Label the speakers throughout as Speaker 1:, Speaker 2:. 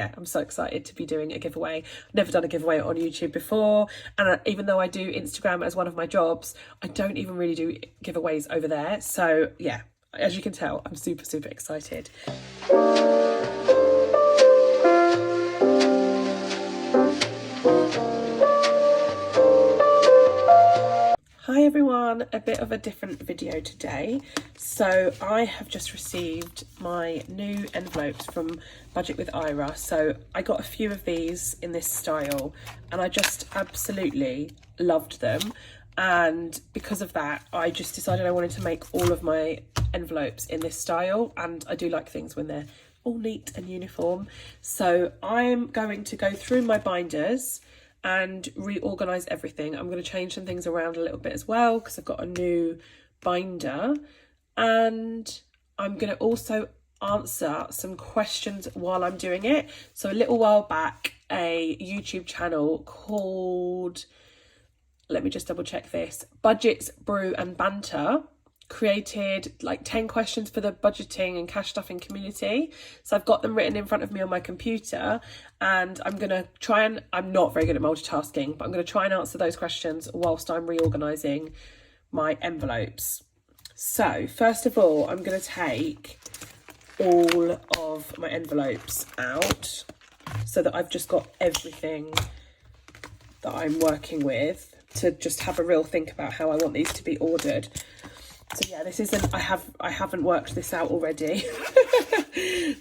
Speaker 1: yeah, I'm so excited to be doing a giveaway. I've never done a giveaway on YouTube before, and even though I do Instagram as one of my jobs, I don't even really do giveaways over there. So yeah, as you can tell, I'm super, super excited. Hi everyone, a bit of a different video today. So I have just received my new envelopes from Budget with Ira. So I got a few of these in this style and I just absolutely loved them. And because of that, I just decided I wanted to make all of my envelopes in this style. And I do like things when they're all neat and uniform. So I'm going to go through my binders and reorganize everything. I'm going to change some things around a little bit as well because I've got a new binder, and I'm going to also answer some questions while I'm doing it. So a little while back, a YouTube channel called, let me just double check this, Budgets, Brew and Banter created like 10 questions for the budgeting and cash stuffing community. So I've got them written in front of me on my computer, and I'm going to try and, I'm not very good at multitasking, but I'm going to try and answer those questions whilst I'm reorganising my envelopes. So first of all, I'm going to take all of my envelopes out so that I've just got everything that I'm working with to just have a real think about how I want these to be ordered. So yeah, this isn't, I haven't worked this out already.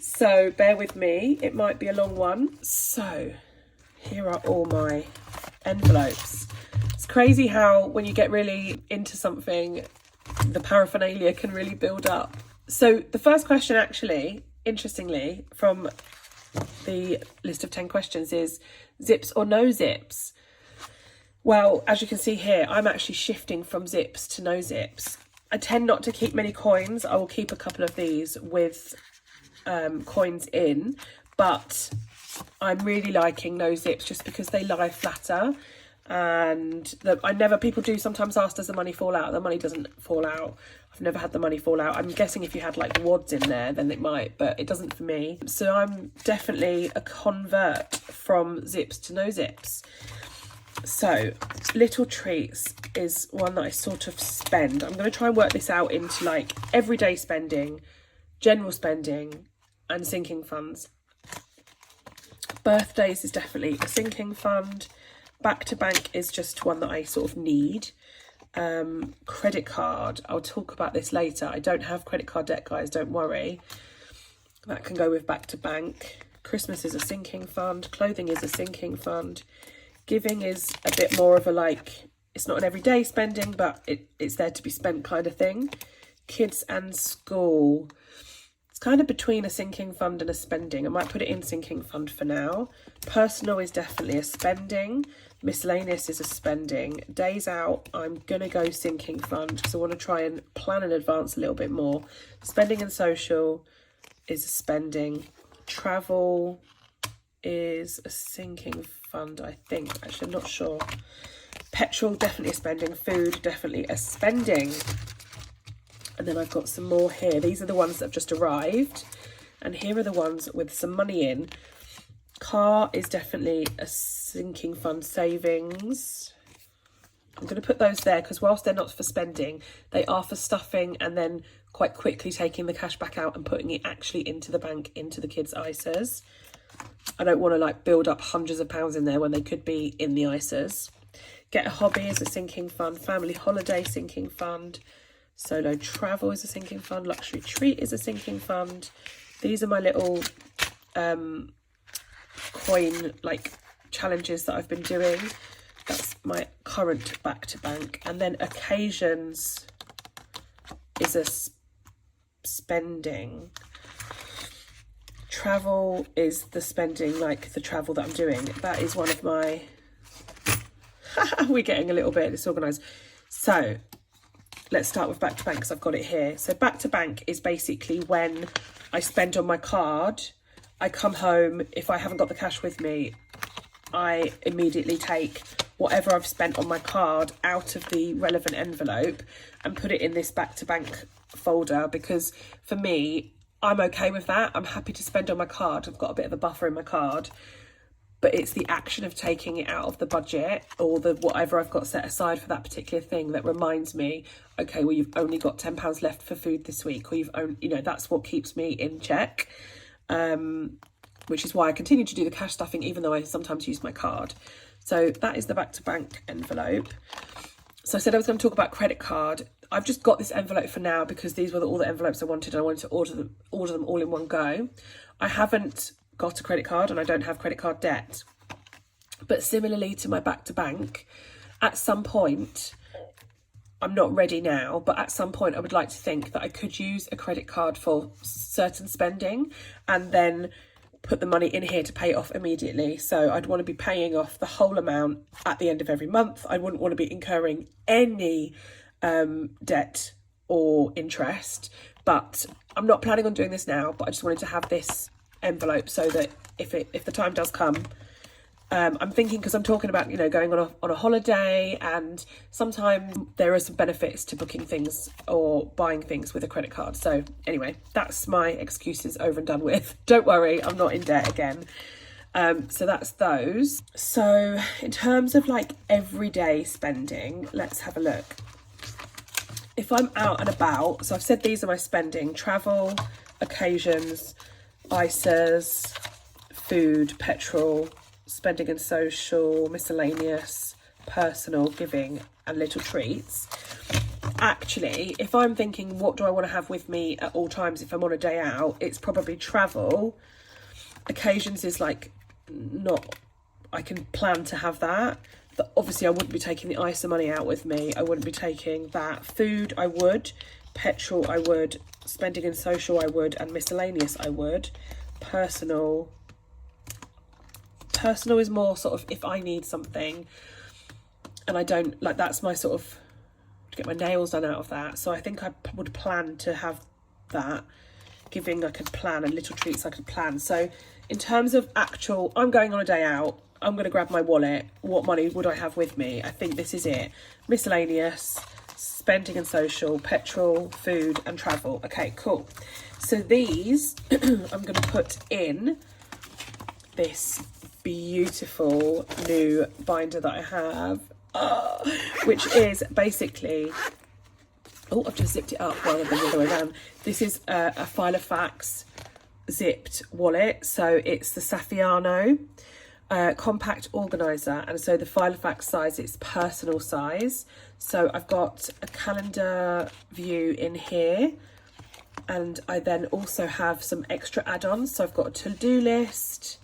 Speaker 1: So bear with me, it might be a long one. So here are all my envelopes. It's crazy how when you get really into something, the paraphernalia can really build up. So the first question actually, interestingly, from the list of 10 questions is zips or no zips? Well, as you can see here, I'm actually shifting from zips to no zips. I tend not to keep many coins. I will keep a couple of these with coins in, but I'm really liking no zips just because they lie flatter. And people do sometimes ask, does the money fall out? The money doesn't fall out. I've never had the money fall out. I'm guessing if you had like wads in there, then it might, but it doesn't for me. So I'm definitely a convert from zips to no zips. So little treats is one that I sort of spend. I'm going to try and work this out into like everyday spending, general spending and sinking funds. Birthdays is definitely a sinking fund. Back to bank is just one that I sort of need. Credit card, I'll talk about this later. I don't have credit card debt, guys, don't worry. That can go with back to bank. Christmas is a sinking fund. Clothing is a sinking fund. Giving is a bit more of a like, it's not an everyday spending, but it's there to be spent kind of thing. Kids and school, it's kind of between a sinking fund and a spending. I might put it in sinking fund for now. Personal is definitely a spending. Miscellaneous is a spending. Days out, I'm going to go sinking fund because I want to try and plan in advance a little bit more. Spending and social is a spending. Travel is a sinking fund, I think. Actually, I'm not sure. Petrol, definitely a spending. Food, definitely a spending. And then I've got some more here. These are the ones that have just arrived. And here are the ones with some money in. Car is definitely a sinking fund. Savings, I'm going to put those there because whilst they're not for spending, they are for stuffing and then quite quickly taking the cash back out and putting it actually into the bank, into the kids' ISAs. I don't want to like build up hundreds of pounds in there when they could be in the ISAs. Get a hobby is a sinking fund. Family holiday, sinking fund. Solo travel is a sinking fund. Luxury treat is a sinking fund. These are my little coin like challenges that I've been doing. That's my current back to bank. And then occasions is a spending. Travel is the spending, like the travel that I'm doing. That is one of my we're getting a little bit disorganized. So let's start with back to bank because I've got it here. So back to bank is basically when I spend on my card. I come home, if I haven't got the cash with me, I immediately take whatever I've spent on my card out of the relevant envelope and put it in this back to bank folder, because for me, I'm okay with that. I'm happy to spend on my card. I've got a bit of a buffer in my card, but it's the action of taking it out of the budget or the whatever I've got set aside for that particular thing that reminds me, okay, well, you've only got £10 left for food this week, or you've only, you know, that's what keeps me in check. Which is why I continue to do the cash stuffing, even though I sometimes use my card. So that is the back to bank envelope. So I said I was going to talk about credit card. I've just got this envelope for now because these were all the envelopes I wanted, and I wanted to order them all in one go. I haven't got a credit card and I don't have credit card debt. But similarly to my back to bank, at some point, I'm not ready now, but at some point I would like to think that I could use a credit card for certain spending and then put the money in here to pay it off immediately. So I'd want to be paying off the whole amount at the end of every month. I wouldn't want to be incurring any debt or interest, but I'm not planning on doing this now, but I just wanted to have this envelope so that if the time does come, I'm thinking, because I'm talking about, you know, going on a holiday, and sometimes there are some benefits to booking things or buying things with a credit card. So anyway, that's my excuses over and done with. Don't worry, I'm not in debt again. So that's those. So in terms of like everyday spending, let's have a look. If I'm out and about, so I've said these are my spending: travel, occasions, ISAs, food, petrol, spending and social, miscellaneous, personal, giving, and little treats. Actually, if I'm thinking what do I want to have with me at all times if I'm on a day out, it's probably travel. Occasions is like not, I can plan to have that. But obviously I wouldn't be taking the ISA money out with me. I wouldn't be taking that. Food I would, petrol I would, spending and social I would, and miscellaneous I would. Personal is more sort of if I need something and I don't, like, that's my sort of to get my nails done out of that. So I think I would plan to have that. Giving I could plan, and little treats I could plan. So in terms of actual, I'm going on a day out, I'm going to grab my wallet. What money would I have with me? I think this is it. Miscellaneous, spending and social, petrol, food, and travel. Okay, cool. So these I'm going to put in this beautiful new binder that I have, which is basically, oh, I've just zipped it up rather than the other way around. This is a FILOFAX zipped wallet. So it's the SAFFIANO compact organiser, and so the FILOFAX size, it's personal size. So I've got a calendar view in here, and I then also have some extra add-ons. So I've got a to-do list,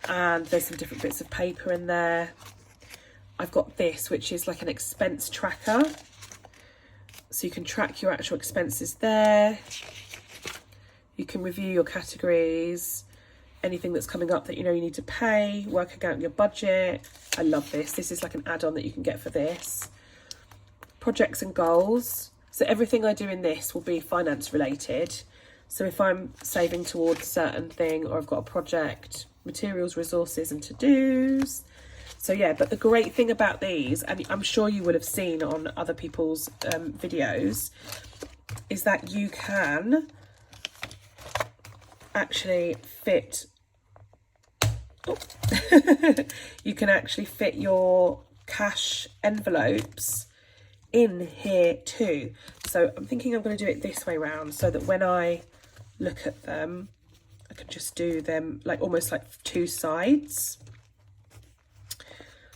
Speaker 1: and there's some different bits of paper in there. I've got this, which is like an expense tracker. So you can track your actual expenses there. You can review your categories, anything that's coming up that you know you need to pay, working out your budget. I love this. This is like an add-on that you can get for this. Projects and goals. So everything I do in this will be finance related. So if I'm saving towards a certain thing, or I've got a project, materials, resources, and to-dos. So yeah, but the great thing about these, and I'm sure you will have seen on other people's videos, is that you can actually fit, you can actually fit your cash envelopes in here too. So I'm thinking I'm going to do it this way round, so that when I look at them, I can just do them like almost like two sides.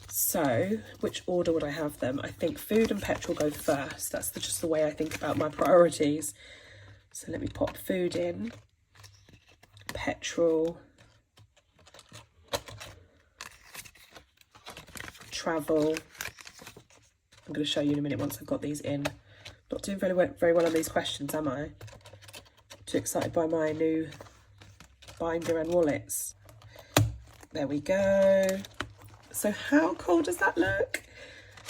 Speaker 1: So which order would I have them? I think food and petrol go first. That's just the way I think about my priorities. So let me pop food in, petrol, travel. I'm going to show you in a minute once I've got these in. Not doing very well on these questions, am I? Too excited by my new binder and wallets. There we go. So how cool does that look?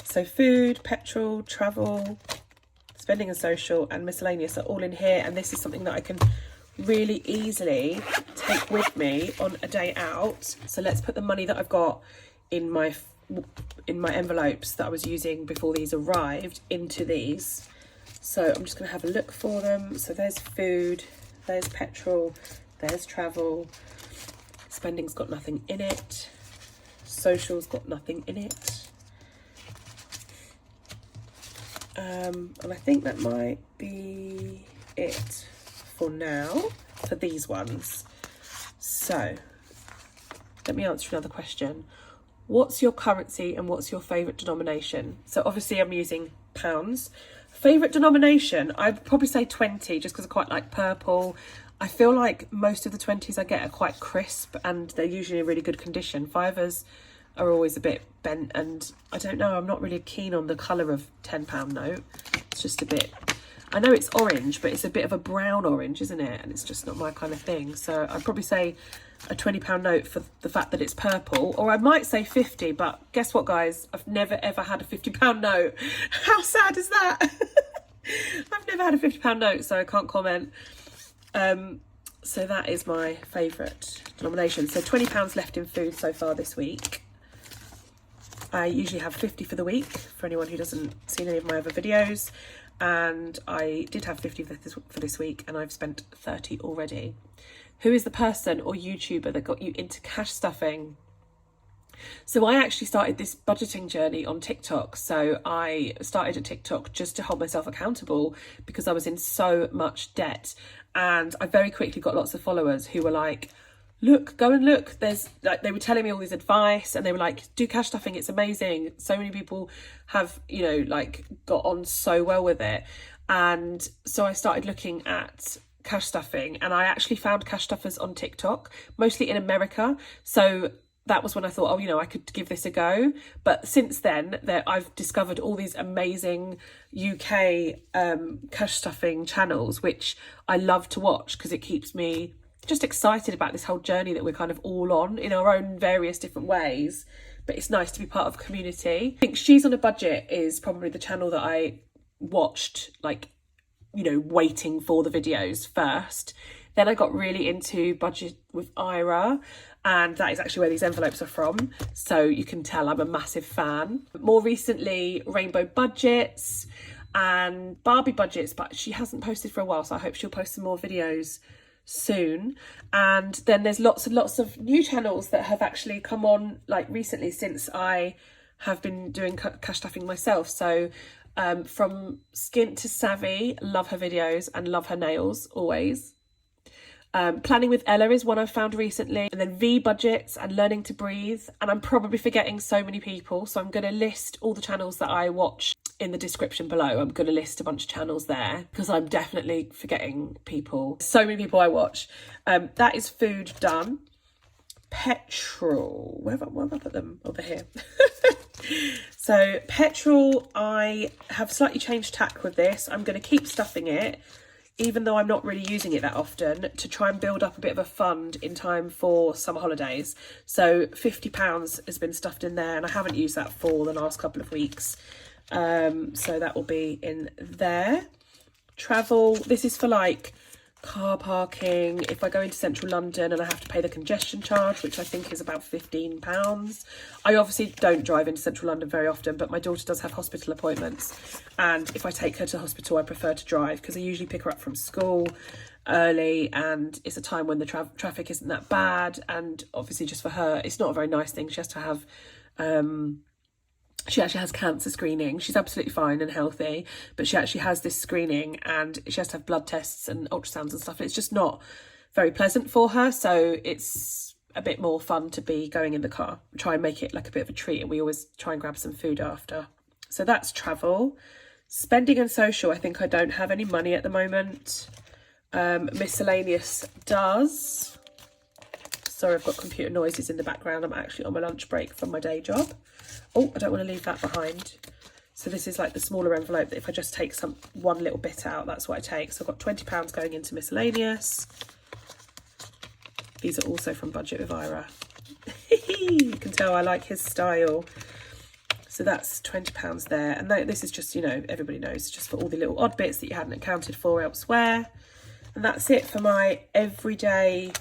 Speaker 1: So food, petrol, travel, spending and social, and miscellaneous are all in here, and this is something that I can really easily take with me on a day out. So let's put the money that I've got in my envelopes that I was using before these arrived into these. So I'm just going to have a look for them. So there's food, there's petrol, there's travel. Spending's got nothing in it. Social's got nothing in it. And I think that might be it for now for these ones. So let me answer another question. What's your currency and what's your favourite denomination? So obviously I'm using pounds. Favourite denomination, I'd probably say 20, just because I quite like purple. I feel like most of the 20s I get are quite crisp and they're usually in really good condition. Fivers are always a bit bent, and I don't know, I'm not really keen on the colour of £10 note. It's just a bit, I know it's orange, but it's a bit of a brown orange, isn't it? And it's just not my kind of thing. So I'd probably say a £20 note for the fact that it's purple, or I might say 50, but guess what, guys? I've never ever had a £50 note. How sad is that? I've never had a £50 note, so I can't comment. So that is my favourite denomination. So £20 left in food so far this week. I usually have 50 for the week, for anyone who doesn't see any of my other videos. And I did have 50 for this week, and I've spent 30 already. Who is the person or YouTuber that got you into cash stuffing? So I actually started this budgeting journey on TikTok. So I started at TikTok just to hold myself accountable because I was in so much debt. And I very quickly got lots of followers who were like, look, go and look. There's like, they were telling me all this advice, and they were like, do cash stuffing, it's amazing. So many people have, you know, like got on so well with it. And so I started looking at cash stuffing, and I actually found cash stuffers on TikTok, mostly in America. So that was when I thought, oh, you know, I could give this a go. But since then, I've discovered all these amazing UK cash stuffing channels, which I love to watch because it keeps me just excited about this whole journey that we're kind of all on in our own various different ways. But it's nice to be part of a community. I think She's on a Budget is probably the channel that I watched, like, you know, waiting for the videos first. Then I got really into Budget with Ira, and that is actually where these envelopes are from. So you can tell I'm a massive fan. More recently, Rainbow Budgets and Barbie Budgets, but she hasn't posted for a while, so I hope she'll post some more videos soon. And then there's lots and lots of new channels that have actually come on like recently since I have been doing cash stuffing myself. So from Skint to Savvy, love her videos and love her nails always. Planning with Ella is one I've found recently, and then V Budgets and Learning to Breathe. And I'm probably forgetting so many people, so I'm going to list all the channels that I watch in the description below. I'm going to list a bunch of channels there because I'm definitely forgetting people. So many people I watch. That is food done. Petrol, where have I put them? Over here. So petrol, I have slightly changed tack with this. I'm going to keep stuffing it, even though I'm not really using it that often, to try and build up a bit of a fund in time for summer holidays. So £50 has been stuffed in there, and I haven't used that for the last couple of weeks. So that will be in there. Travel, this is for like car parking. If I go into central London and I have to pay the congestion charge, which I think is about £15. I obviously don't drive into central London very often, but my daughter does have hospital appointments, and if I take her to hospital I prefer to drive because I usually pick her up from school early, and it's a time when the traffic isn't that bad. And obviously just for her, it's not a very nice thing. She has to have she actually has cancer screening. She's absolutely fine and healthy, but she actually has this screening and she has to have blood tests and ultrasounds and stuff. It's just not very pleasant for her. So it's a bit more fun to be going in the car. Try and make it like a bit of a treat, and we always try and grab some food after. So that's travel. Spending and social, I think I don't have any money at the moment. Miscellaneous does. Sorry, I've got computer noises in the background. I'm actually on my lunch break from my day job. Oh, I don't want to leave that behind. So this is like the smaller envelope that if I just take one little bit out, that's what I take. So I've got £20 going into miscellaneous. These are also from Budget with Ira. You can tell I like his style. So that's £20 there. And this is just, you know, everybody knows, just for all the little odd bits that you hadn't accounted for elsewhere. And that's it for my everyday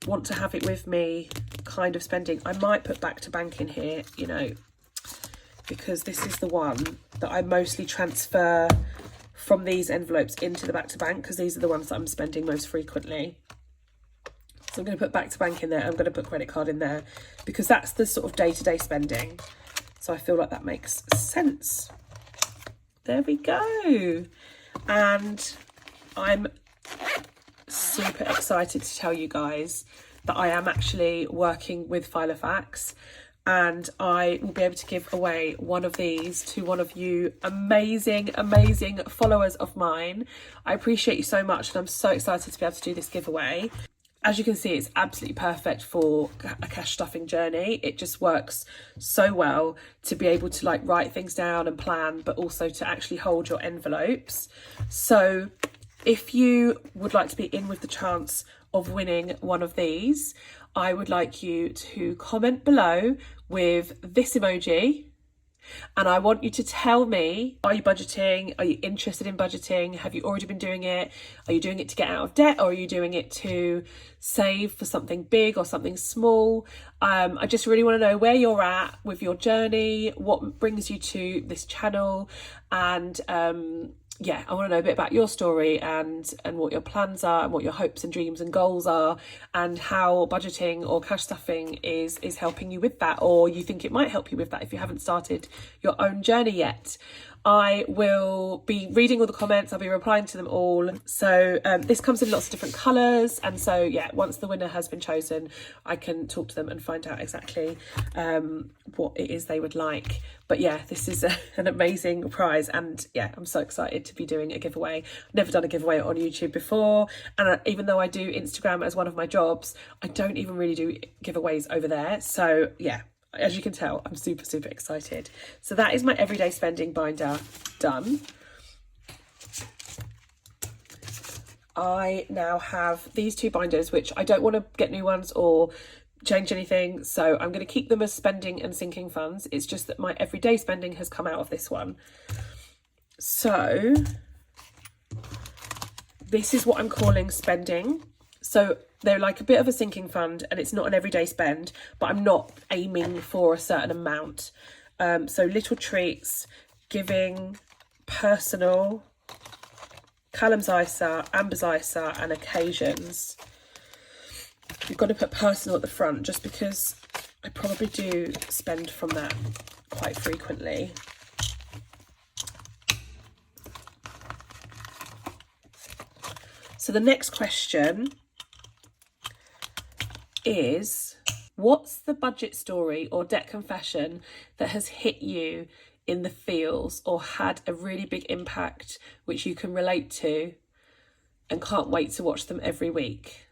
Speaker 1: want to have it with me kind of spending. I might put back to bank in here, you know, because this is the one that I mostly transfer from these envelopes into the back to bank, because these are the ones that I'm spending most frequently. So I'm going to put back to bank in there. I'm going to put credit card in there because that's the sort of day-to-day spending. So I feel like that makes sense. There we go. And I'm super excited to tell you guys that I am actually working with FILOFAX, and I will be able to give away one of these to one of you amazing followers of mine. I appreciate you so much, and I'm so excited to be able to do this giveaway. As you can see, it's absolutely perfect for a cash stuffing journey. It just works so well to be able to like write things down and plan, but also to actually hold your envelopes. So if you would like to be in with the chance of winning one of these, I would like you to comment below with this emoji, and I want you to tell me, are you budgeting? Are you interested in budgeting? Have you already been doing it? Are you doing it to get out of debt, or are you doing it to save for something big or something small? I just really want to know where you're at with your journey, what brings you to this channel, and yeah, I want to know a bit about your story and what your plans are and what your hopes and dreams and goals are, and how budgeting or cash stuffing is helping you with that, or you think it might help you with that if you haven't started your own journey yet. I will be reading all the comments. I'll be replying to them all. So this comes in lots of different colours, and so yeah, once the winner has been chosen, I can talk to them and find out exactly what it is they would like. But yeah, this is an amazing prize, and yeah, I'm so excited to be doing a giveaway. I've never done a giveaway on YouTube before, and even though I do Instagram as one of my jobs, I don't even really do giveaways over there. So yeah, as you can tell, I'm super excited. So that is my everyday spending binder done. I now have these two binders, which I don't want to get new ones or change anything, so I'm going to keep them as spending and sinking funds. It's just that my everyday spending has come out of this one. So this is what I'm calling spending. So they're like a bit of a sinking fund, and it's not an everyday spend, but I'm not aiming for a certain amount. So little treats, giving, personal, Callum's ISA, Amber's ISA, and occasions. You've got to put personal at the front just because I probably do spend from that quite frequently. So the next question is, what's the budget story or debt confession that has hit you in the feels or had a really big impact which you can relate to and can't wait to watch them every week?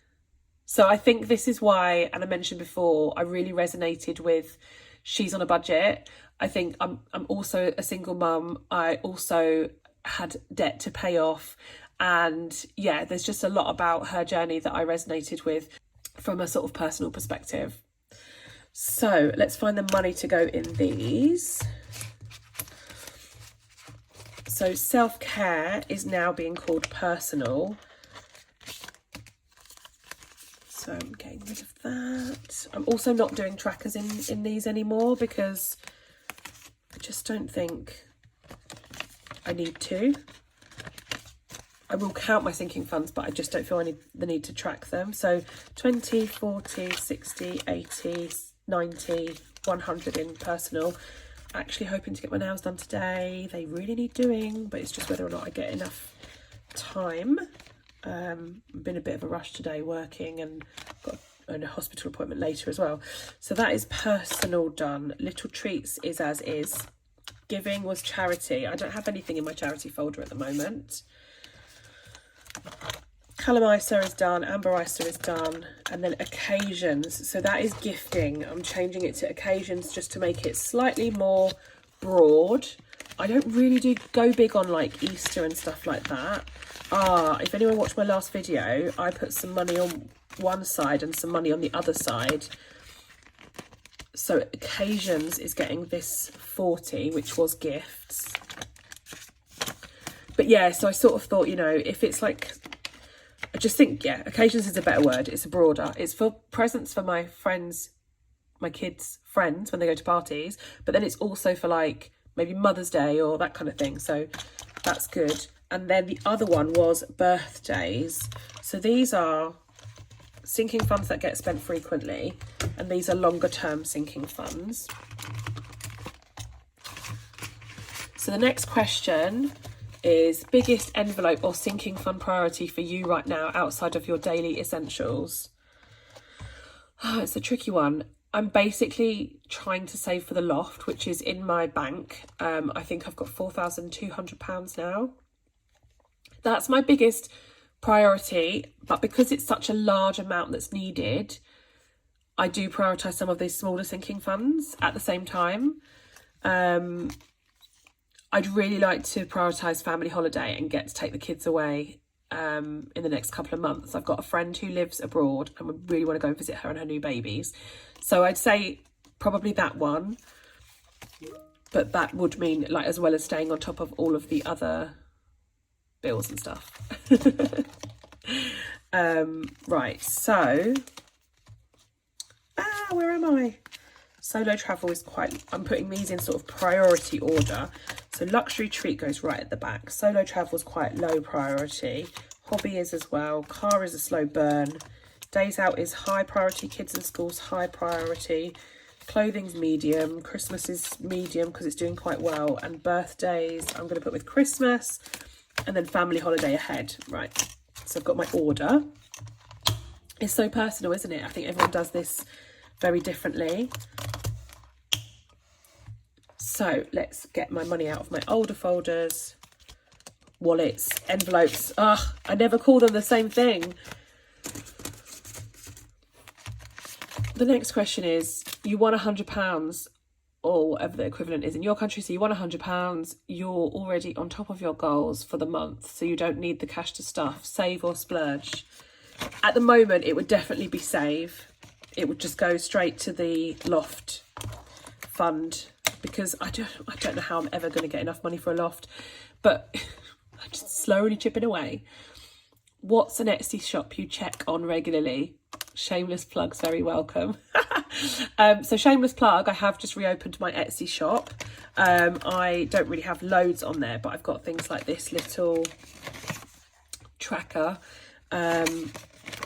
Speaker 1: So I think this is why, and I mentioned before, I really resonated with She's on a Budget. I think I'm also a single mum. I also had debt to pay off, and yeah, there's just a lot about her journey that I resonated with from a sort of personal perspective. So let's find the money to go in these. So self-care is now being called personal. So I'm getting rid of that. I'm also not doing trackers in these anymore because I just don't think I need to. I will count my sinking funds, but I just don't feel the need to track them. So 20, 40, 60, 80, 90, 100 in personal. Actually hoping to get my nails done today. They really need doing, but it's just whether or not I get enough time. I've been a bit of a rush today working, and got a hospital appointment later as well. So that is personal done. Little treats is as is. Giving was charity. I don't have anything in my charity folder at the moment. Callum ISA is done, Amber ISA is done, and then occasions. So that is gifting. I'm changing it to occasions just to make it slightly more broad. I don't really go big on like Easter and stuff like that. If anyone watched my last video, I put some money on one side and some money on the other side. So occasions is getting this 40, which was gifts. But yeah, so I sort of thought, you know, if it's like, I just think, yeah, occasions is a better word. It's broader. It's for presents for my friends, my kids' friends when they go to parties. But then it's also for like maybe Mother's Day or that kind of thing. So that's good. And then the other one was birthdays. So these are sinking funds that get spent frequently, and these are longer term sinking funds. So the next question is biggest envelope or sinking fund priority for you right now outside of your daily essentials. Oh, it's a tricky one. I'm basically trying to save for the loft, which is in my bank. I think I've got £4,200 now. That's my biggest priority, but because it's such a large amount that's needed, I do prioritise some of these smaller sinking funds at the same time. I'd really like to prioritise family holiday and get to take the kids away in the next couple of months. I've got a friend who lives abroad and we really want to go and visit her and her new babies. So I'd say probably that one. But that would mean, like, as well as staying on top of all of the other bills and stuff. Right, so where am I? Solo travel is quite, I'm putting these in sort of priority order. So luxury treat goes right at the back. Solo travel is quite low priority. Hobby is as well. Car is a slow burn. Days out is high priority. Kids in schools, high priority. Clothing's medium. Christmas is medium because it's doing quite well. And birthdays, I'm going to put with Christmas. And then family holiday ahead. Right, so I've got my order. It's so personal, isn't it? I think everyone does this very differently. So let's get my money out of my older folders. Wallets, envelopes. Ugh, I never call them the same thing. The next question is, you won £100 or whatever the equivalent is in your country. So you won £100. You're already on top of your goals for the month. So you don't need the cash to stuff. Save or splurge. At the moment, it would definitely be save. It would just go straight to the loft fund, because I don't know how I'm ever going to get enough money for a loft, but I'm just slowly chipping away. What's an Etsy shop you check on regularly? Shameless plugs, very welcome. So shameless plug, I have just reopened my Etsy shop. I don't really have loads on there, but I've got things like this little tracker.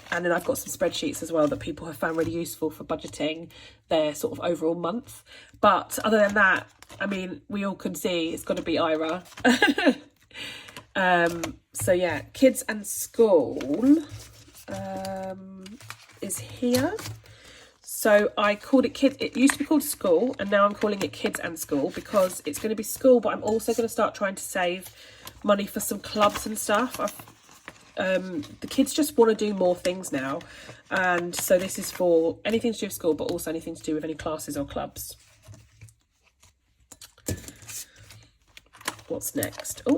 Speaker 1: And then I've got some spreadsheets as well that people have found really useful for budgeting their sort of overall month. But other than that, I mean, we all can see it's got to be Ira. So yeah, kids and school is here. So I called it kids. It used to be called school, and now I'm calling it kids and school because it's going to be school, but I'm also going to start trying to save money for some clubs and stuff. The kids just want to do more things now, and so this is for anything to do with school, but also anything to do with any classes or clubs. What's next? Oh,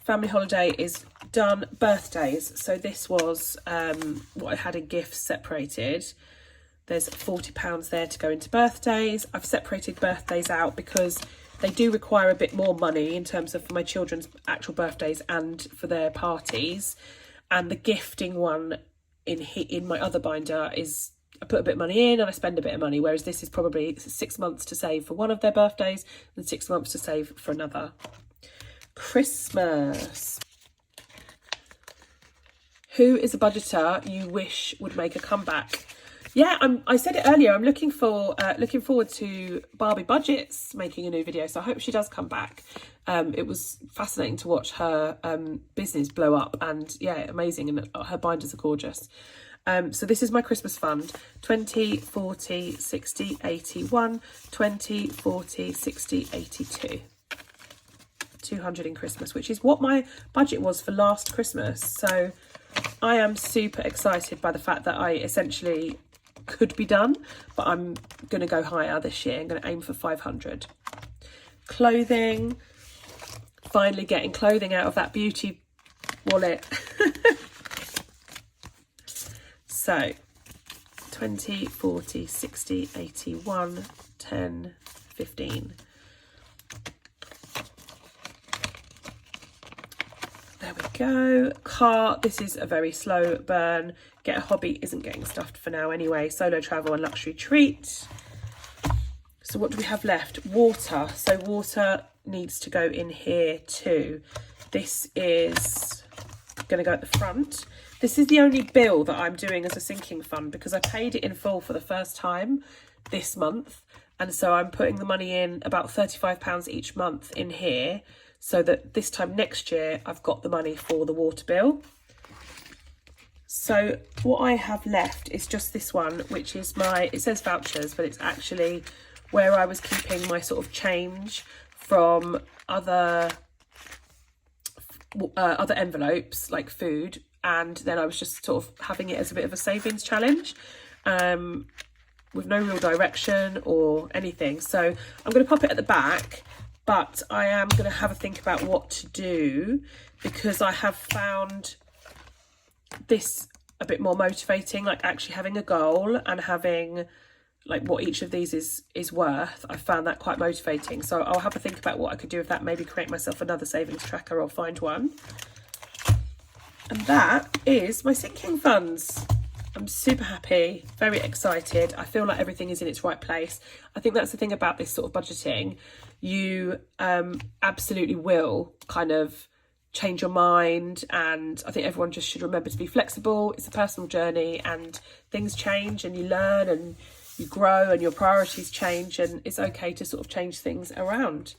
Speaker 1: family holiday is done. Birthdays, so this was what I had in gifts separated. There's £40 there to go into birthdays. I've separated birthdays out because they do require a bit more money in terms of for my children's actual birthdays and for their parties. And the gifting one in my other binder is, I put a bit of money in and I spend a bit of money, whereas this is probably 6 months to save for one of their birthdays and 6 months to save for another. Christmas. Who is a budgeter you wish would make a comeback? Yeah, I said it earlier. I'm looking forward to Barbie Budgets making a new video, so I hope she does come back. It was fascinating to watch her business blow up, and yeah, amazing, and her binders are gorgeous. So this is my Christmas fund: 20, 40, 60, 81, 20, 40, 60, 82. 200 in Christmas, which is what my budget was for last Christmas. So I am super excited by the fact that I essentially could be done, but I'm going to go higher this year. I'm going to aim for 500. Clothing, finally getting clothing out of that beauty wallet. So 20, 40, 60, 81, 10, 15. There we go. Car, this is a very slow burn. Get a hobby isn't getting stuffed for now anyway. Solo travel and luxury treat. So what do we have left? Water. So water needs to go in here too. This is going to go at the front. This is the only bill that I'm doing as a sinking fund because I paid it in full for the first time this month. And so I'm putting the money in, about £35 each month in here, so that this time next year I've got the money for the water bill. So what I have left is just this one, which is it says vouchers, but it's actually where I was keeping my sort of change from other envelopes like food, and then I was just sort of having it as a bit of a savings challenge with no real direction or anything. So I'm going to pop it at the back, but I am going to have a think about what to do, because I have found this a bit more motivating, like actually having a goal and having like what each of these is worth. I found that quite motivating, so I'll have a think about what I could do with that, maybe create myself another savings tracker or find one. And that is my sinking funds. I'm super happy, very excited. I feel like everything is in its right place. I think that's the thing about this sort of budgeting. You absolutely will kind of change your mind, and I think everyone just should remember to be flexible. It's a personal journey and things change and you learn and you grow and your priorities change, and it's okay to sort of change things around.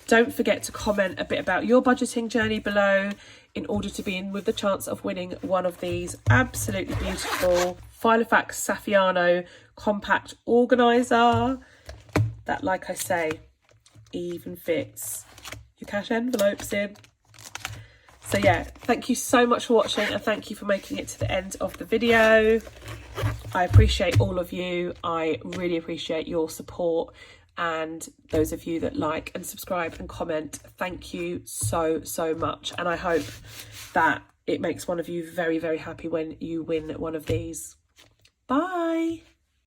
Speaker 1: Don't forget to comment a bit about your budgeting journey below in order to be in with the chance of winning one of these absolutely beautiful FILOFAX SAFFIANO compact organiser that, like I say, even fits your cash envelopes in. So yeah, thank you so much for watching, and thank you for making it to the end of the video. I appreciate all of you. I really appreciate your support, and those of you that like and subscribe and comment, thank you so much. And I hope that it makes one of you very, very happy when you win one of these. Bye.